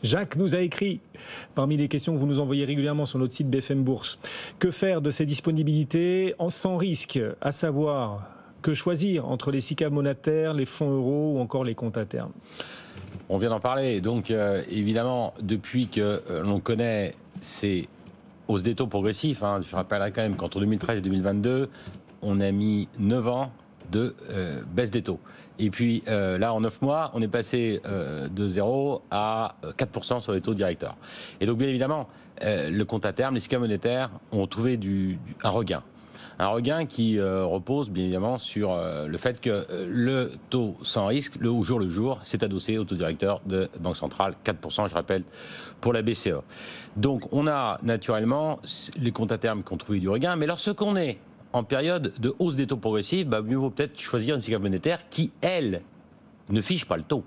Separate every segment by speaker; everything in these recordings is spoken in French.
Speaker 1: Jacques nous a écrit, parmi les questions que vous nous envoyez régulièrement sur notre site BFM Bourse, que faire de ces disponibilités sans risque, à savoir que choisir entre les SICAV monétaires, les fonds euros ou encore les comptes à terme?
Speaker 2: On vient d'en parler, donc évidemment, depuis que l'on connaît ces hausses des taux progressifs, je rappellerai quand même qu'entre 2013 et 2022, on a mis 9 ans de baisse des taux. Et puis là, en 9 mois, on est passé de 0 à 4% sur les taux directeurs. Et donc, bien évidemment, le compte à terme, les SICAV monétaires ont trouvé un regain. Un regain qui repose bien évidemment sur le fait que le taux sans risque, au jour le jour, s'est adossé au taux directeur de Banque Centrale, 4%, je rappelle, pour la BCE. Donc on a naturellement les comptes à terme qui ont trouvé du regain, mais lorsqu'on est en période de hausse des taux progressifs, mieux vaut peut-être choisir une SICAV monétaire qui, elle, ne fiche pas le taux.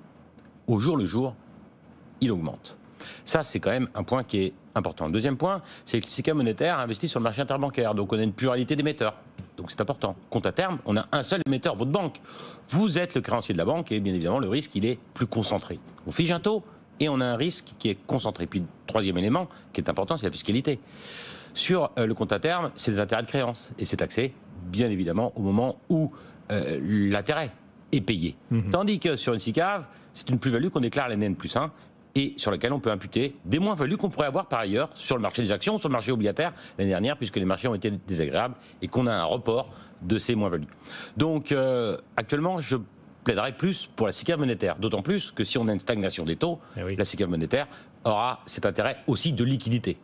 Speaker 2: Au jour le jour, il augmente. Ça, c'est quand même un point qui est important. Le deuxième point, c'est que le SICAV monétaire investit sur le marché interbancaire. Donc, on a une pluralité d'émetteurs. Donc, c'est important. Compte à terme, on a un seul émetteur, votre banque. Vous êtes le créancier de la banque et bien évidemment, le risque, il est plus concentré. On fige un taux et on a un risque qui est concentré. Puis, le troisième élément qui est important, c'est la fiscalité. Sur le compte à terme, c'est des intérêts de créance. Et c'est taxé, bien évidemment, au moment où l'intérêt est payé. Tandis que sur une SICAV, c'est une plus-value qu'on déclare à l'année N+1 et sur laquelle on peut imputer des moins-values qu'on pourrait avoir par ailleurs sur le marché des actions, sur le marché obligataire l'année dernière, puisque les marchés ont été désagréables et qu'on a un report de ces moins-values. Donc actuellement, je plaiderais plus pour la SICAV monétaire, d'autant plus que si on a une stagnation des taux, la SICAV monétaire aura cet intérêt aussi de liquidité.